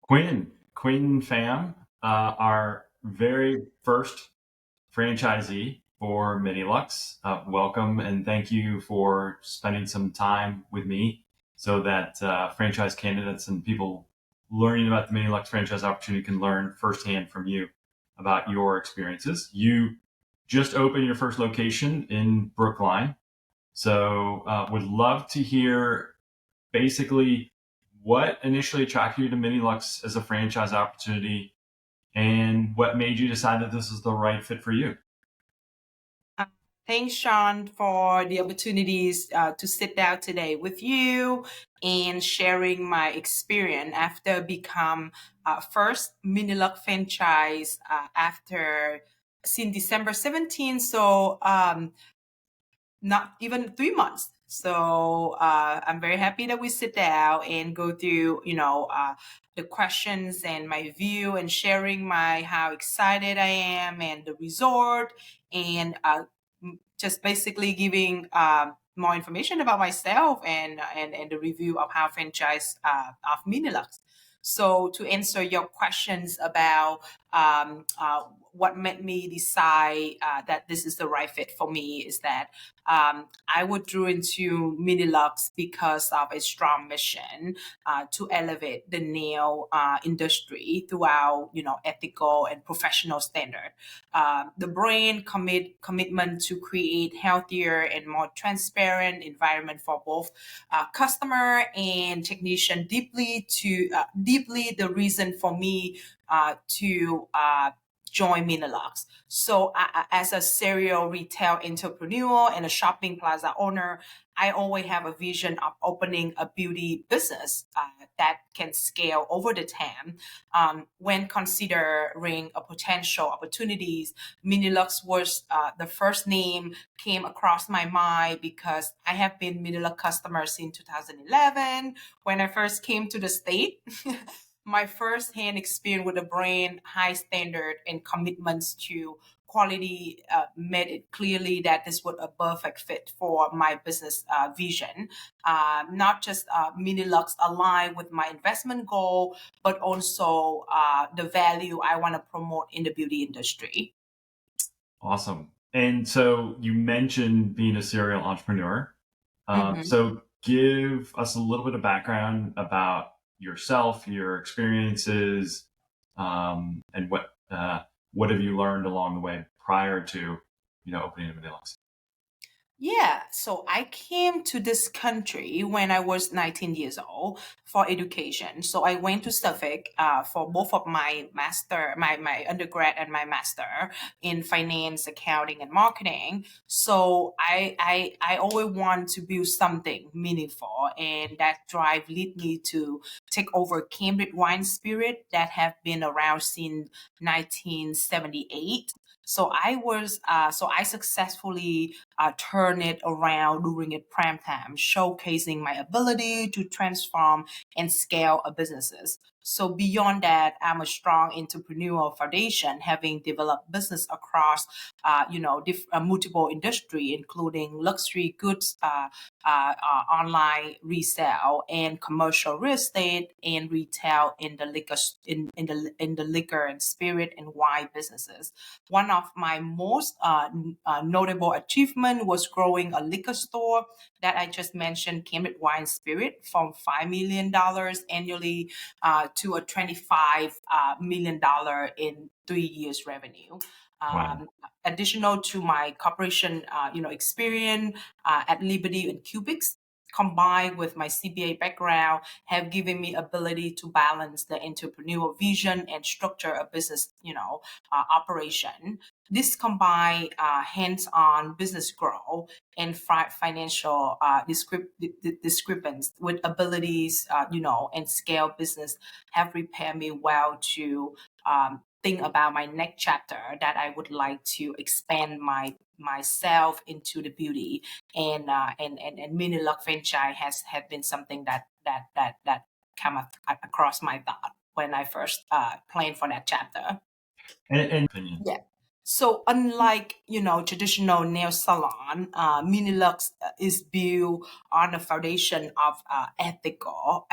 Quinn Pham, our very first franchisee for Minilux. Welcome and thank you for spending some time with me so that franchise candidates and people learning about the Minilux franchise opportunity can learn firsthand from you about your experiences. You just opened your first location in Brookline, so would love to hear basically what initially attracted you to Minilux as a franchise opportunity and what made you decide that this is the right fit for you. Uh, Thanks, Sean, for the opportunities to sit down today with you and sharing my experience after become first Minilux franchise after since December 17th. So not even 3 months. So I'm very happy that we sit down and go through, the questions and my view and sharing my how excited I am and the resort and just basically giving more information about myself and the review of how franchise of Minilux. So to answer your questions about what made me decide that this is the right fit for me is that I withdrew into Minilux because of a strong mission to elevate the nail industry throughout, ethical and professional standard. The brand commitment to create healthier and more transparent environment for both customer and technician deeply the reason for me to join Minilux. So as a serial retail entrepreneur and a shopping plaza owner, I always have a vision of opening a beauty business that can scale over the time. When considering a potential opportunities, Minilux was the first name came across my mind because I have been Minilux customer since 2011 when I first came to the state. My first-hand experience with the brand, high standard and commitments to quality made it clearly that this was a perfect fit for my business vision. Not just Minilux aligned with my investment goal, but also the value I want to promote in the beauty industry. Awesome. And so you mentioned being a serial entrepreneur. Mhm. So give us a little bit of background about yourself, your experiences, and what have you learned along the way prior to opening a Manila. Yeah, so I came to this country when I was 19 years old for education. So I went to Suffolk for both of my my undergrad and my master in finance, accounting, and marketing. So I always want to build something meaningful, and that drive lead me to take over Cambridge Wine Spirit that have been around since 1978. So I successfully turn it around during a prime time, showcasing my ability to transform and scale a businesses. So beyond that, I'm a strong entrepreneurial foundation, having developed business across, multiple industry, including luxury goods, online resale, and commercial real estate, and retail in the in the liquor and spirit and wine businesses. One of my most notable achievement was growing a liquor store that I just mentioned, Cambridge Wine Spirit, from $5 million annually to a $25 million in 3 years revenue. Wow. Additional to my corporation, experience at Liberty and Cubics, combined with my CBA background, have given me ability to balance the entrepreneurial vision and structure a business, operation. This combined hands-on business growth and financial discrepancies with abilities, and scale business have prepared me well to think about my next chapter that I would like to expand myself into the beauty and mini luck franchise has been something that came across my thought when I first planned for that chapter. And opinion. Yeah. So unlike, traditional nail salon, Minilux is built on a foundation of ethical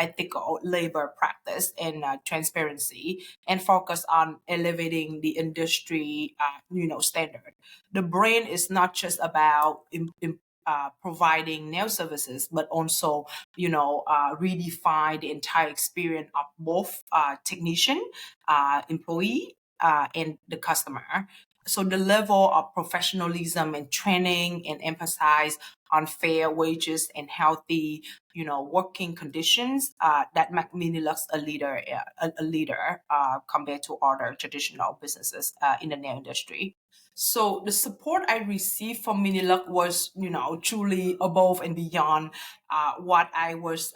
labor practice and transparency, and focus on elevating the industry, standard. The brand is not just about providing nail services, but also, redefine the entire experience of both technician, employee, and the customer. So the level of professionalism and training and emphasize on fair wages and healthy, working conditions that make Minilux a leader compared to other traditional businesses in the nail industry. So the support I received from Minilux was, truly above and beyond what I was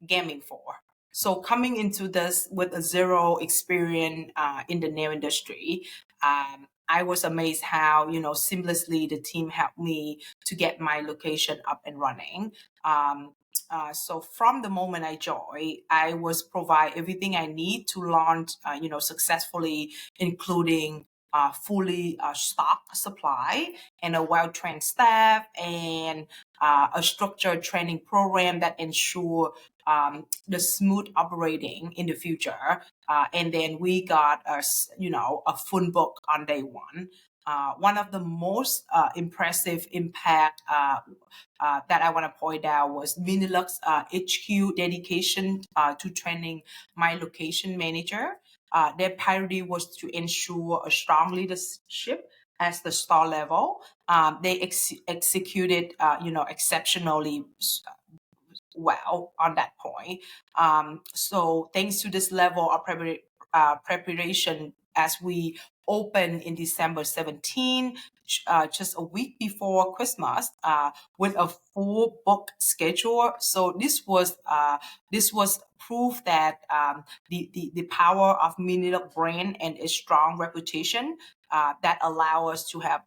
gaming for. So coming into this with a zero experience in the nail industry, I was amazed how, seamlessly the team helped me to get my location up and running. So from the moment I joined, I was provide everything I need to launch, successfully, including fully stocked supply and a well-trained staff and a structured training program that ensure the smooth operating in the future. And then we got a full book on day one. One of the most impressive impact that I want to point out was Minilux HQ dedication to training my location manager. Their priority was to ensure a strong leadership at the store level. They executed, exceptionally well on that point. So thanks to this level of preparation, as we open in December 17, just a week before Christmas, with a full book schedule. So this was proof that the power of Minilux brand and its strong reputation that allow us to have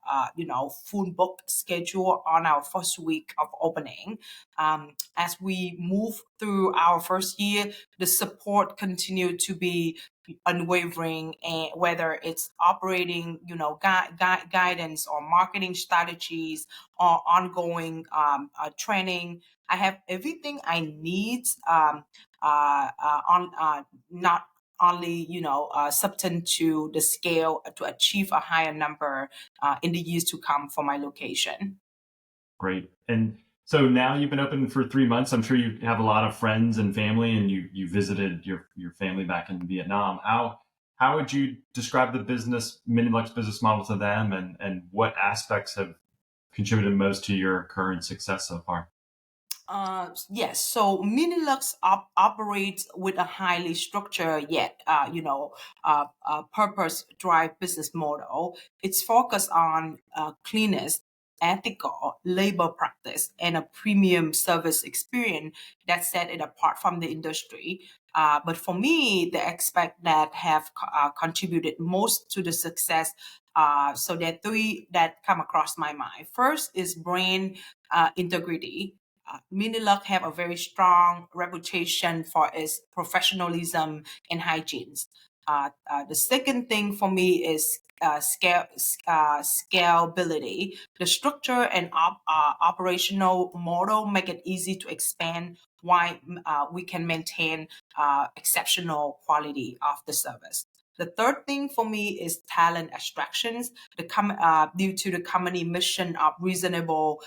full book schedule on our first week of opening. As we move through our first year, the support continued to be unwavering, and whether it's operating, guidance or marketing strategies or ongoing training, I have everything I need on not only substance to the scale to achieve a higher number in the years to come for my location. Great. And so now you've been open for 3 months. I'm sure you have a lot of friends and family, and you visited your family back in Vietnam. How would you describe the Minilux business model to them, and what aspects have contributed most to your current success so far? Yes, so Minilux operates with a highly structured yet, purpose drive business model. It's focused on cleanest, ethical labor practice and a premium service experience that set it apart from the industry. But for me, the aspect that have contributed most to the success. So there are three that come across my mind. First is brand integrity. Minilux have a very strong reputation for its professionalism and hygiene. The second thing for me is scalability. The structure and operational model make it easy to expand while we can maintain exceptional quality of the service. The third thing for me is talent extractions. Due to the company mission of reasonable,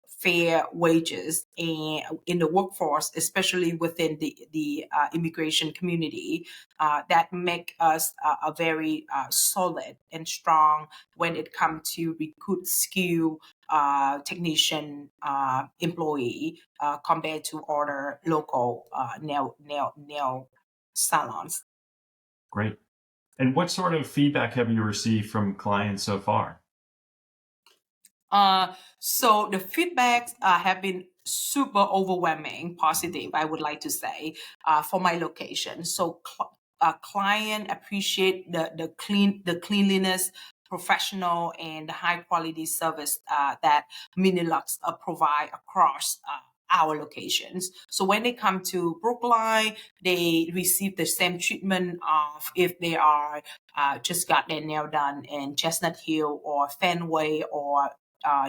fair wages and in the workforce, especially within the immigration community, that make us a very solid and strong when it comes to recruit skill technician employee compared to other local nail salons. Great. And what sort of feedback have you received from clients so far? So the feedbacks have been super overwhelming, positive, I would like to say, for my location. So client appreciate the cleanliness, professional, and the high quality service that Minilux provide across our locations. So when they come to Brookline, they receive the same treatment of if they are just got their nail done in Chestnut Hill or Fenway or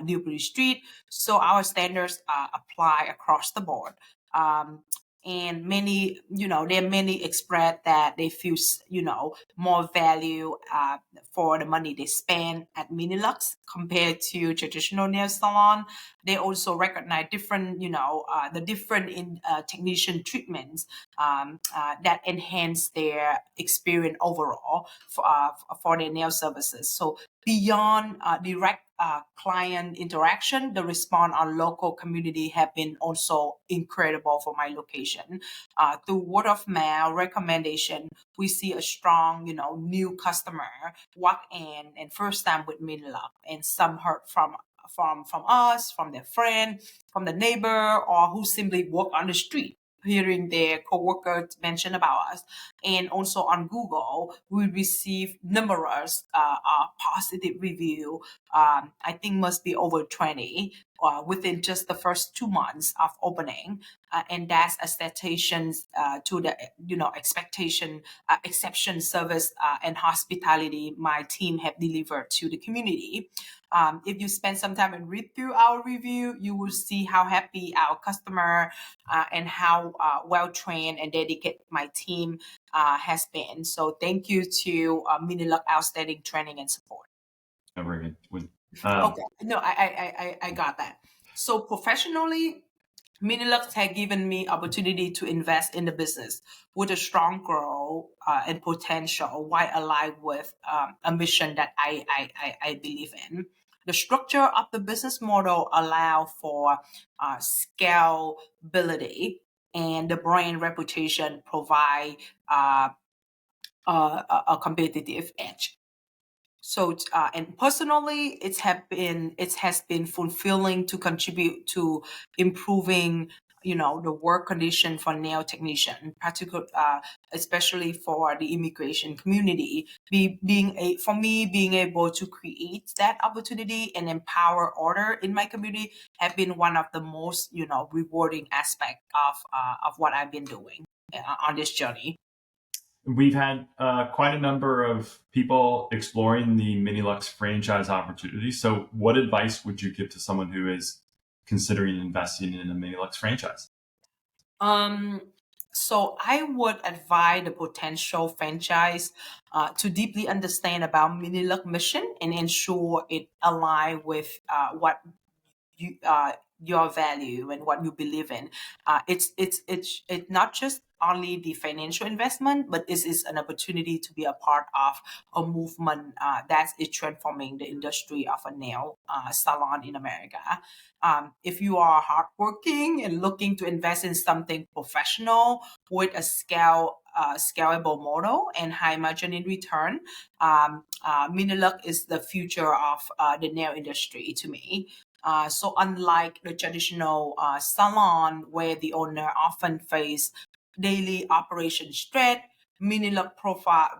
Newbury Street. So our standards apply across the board. And many, there are many express that they feel, more value for the money they spend at Minilux compared to traditional nail salon. They also recognize different, the different technician treatments that enhance their experience overall for their nail services. So beyond direct client interaction, the response on local community have been also incredible for my location. Through word of mouth recommendation, we see a strong, new customer walk in and first time with Minilux, and some heard from us, from their friend, from the neighbor, or who simply walk on the street hearing their coworkers mention about us. And also on Google, we receive numerous positive review. I think must be over 20 within just the first 2 months of opening. And that's attestations to the, expectation, exception service and hospitality my team have delivered to the community. If you spend some time and read through our review, you will see how happy our customer and how well trained and dedicated my team has been. So thank you to Minilux outstanding training and support. Very good. Okay, no, I got that. So professionally, Minilux had given me opportunity to invest in the business with a strong growth and potential while aligned with a mission that I believe in. The structure of the business model allow for scalability, and the brand reputation provide a competitive edge. So, and personally, it has been fulfilling to contribute to improving, the work condition for nail technician, especially for the immigration community. Being able to create that opportunity and empower order in my community have been one of the most, rewarding aspect of what I've been doing on this journey. We've had quite a number of people exploring the Minilux franchise opportunity. So what advice would you give to someone who is considering investing in a Minilux franchise? So I would advise the potential franchise to deeply understand about Minilux mission and ensure it align with what you your value and what you believe in. It's not just only the financial investment, but this is an opportunity to be a part of a movement that is transforming the industry of a nail salon in America. If you are hardworking and looking to invest in something professional with a scalable model and high margin in return, Minilux is the future of the nail industry to me. So unlike the traditional salon where the owner often face daily operation stress, Minilux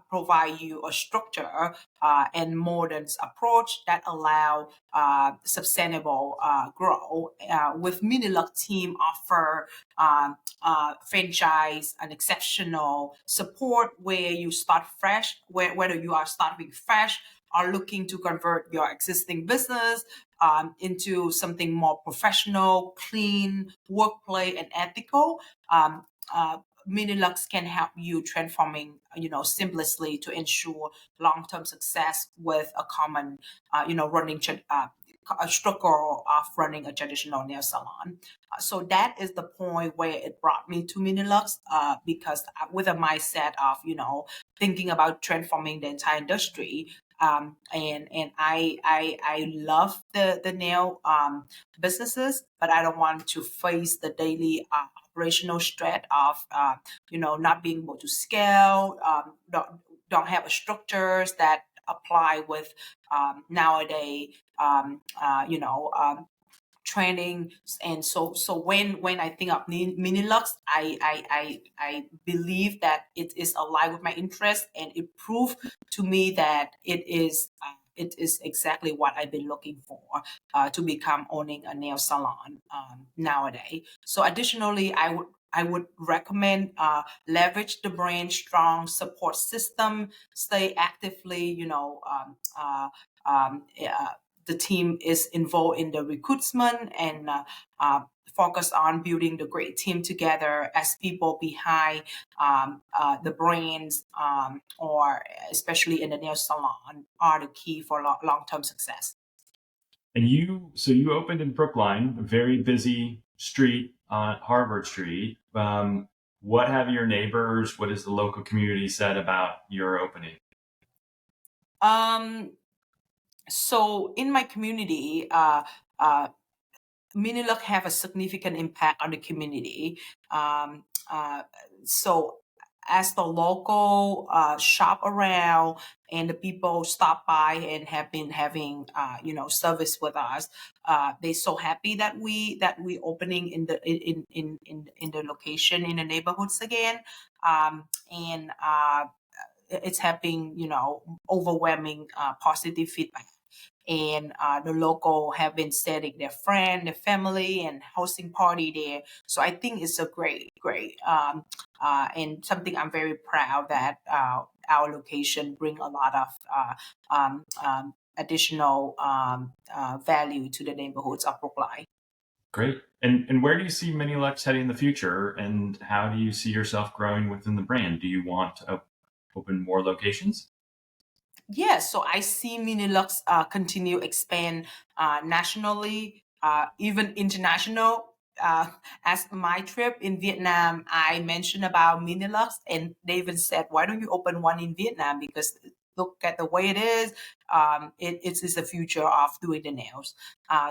provide you a structure and modern approach that allow sustainable growth. With Minilux team offer franchise an exceptional support where you start fresh, whether you are starting fresh or looking to convert your existing business into something more professional, clean, workplace, and ethical. Minilux can help you transforming, seamlessly to ensure long-term success with a common, running a structure of running a traditional nail salon. So that is the point where it brought me to Minilux because with a mindset of, thinking about transforming the entire industry. And I love the nail businesses, but I don't want to face the daily operational stress of not being able to scale, don't have structures that apply with nowadays training. And so when I think of Minilux, I believe that it is aligned with my interest, and it proved to me that it is it is exactly what I've been looking for to become owning a nail salon nowadays. So additionally, I would recommend leverage the brand strong support system, stay actively, the team is involved in the recruitment and focus on building the great team together as people behind the brands or especially in the nail salon are the key for long-term success. And you opened in Brookline, a very busy street on Harvard Street. What have your neighbors, what has the local community said about your opening? So in my community, Minilook have a significant impact on the community. Um, so as the local shop around and the people stop by and have been having service with us, they're so happy that we opening in the location in the neighborhoods again, and it's having overwhelming positive feedback, and the local have been sending their friend, their family, and hosting party there. So I think it's a great, and something I'm very proud that our location bring a lot of additional value to the neighborhoods of Brookline. Great. And where do you see Minilux heading in the future? And how do you see yourself growing within the brand? Do you want to open more locations? Yes, so I see Minilux continue expand nationally, even international. As my trip in Vietnam, I mentioned about Minilux, and they even said, "Why don't you open one in Vietnam? Because look at the way it is. It is the future of doing the nails."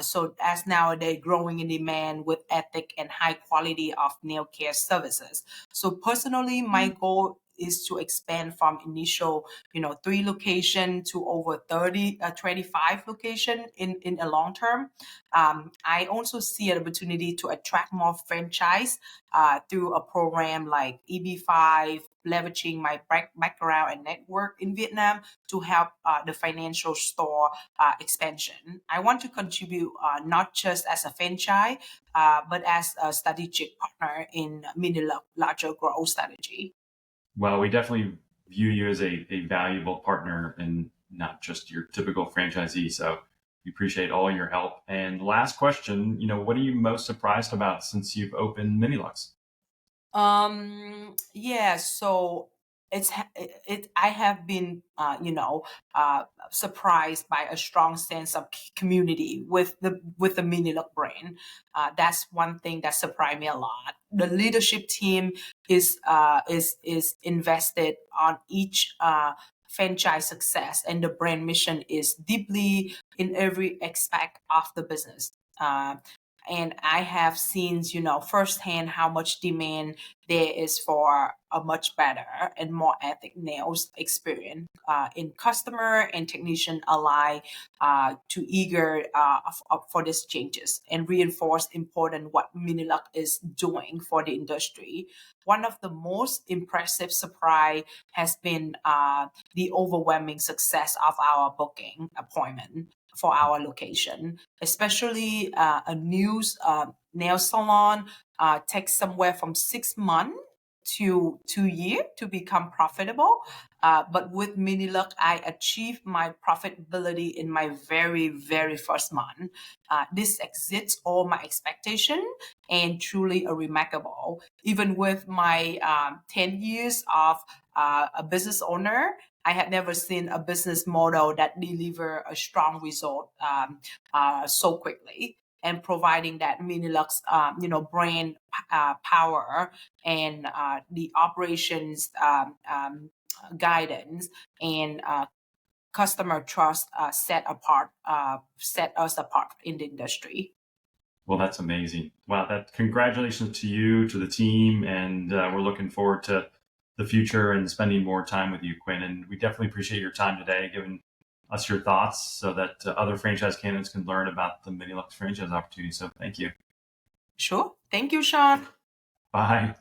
So as nowadays growing in demand with ethic and high quality of nail care services. So personally, my goal is to expand from initial 3 location to over 25 location in a long term. I also see an opportunity to attract more franchise through a program like EB5, leveraging my background and network in Vietnam to help the financial store expansion. I want to contribute not just as a franchise, but as a strategic partner in mini larger growth strategy. Well, we definitely view you as a valuable partner and not just your typical franchisee. So we appreciate all your help. And last question, what are you most surprised about since you've opened Minilux? Yeah, so I have been surprised by a strong sense of community with the mini look brand. That's one thing that surprised me a lot. The leadership team is invested on each franchise success, and the brand mission is deeply in every aspect of the business. And I have seen, firsthand how much demand there is for a much better and more ethic nails experience in customer and technician alike to eager for these changes and reinforce important what Minilock is doing for the industry. One of the most impressive surprise has been the overwhelming success of our booking appointment for our location, especially a new nail salon takes somewhere from 6 months to 2 years to become profitable. But with Minilook, I achieved my profitability in my very, very first month. This exceeds all my expectation and truly a remarkable. Even with my 10 years of a business owner, I had never seen a business model that deliver a strong result so quickly and providing that Minilux, brand power and the operations guidance and customer trust set us apart in the industry. Well, that's amazing. Wow, congratulations to you, to the team, and we're looking forward to the future and spending more time with you, Quinn. And we definitely appreciate your time today, giving us your thoughts so that other franchise candidates can learn about the Minilux franchise opportunity. So thank you. Sure. Thank you, Sean. Bye.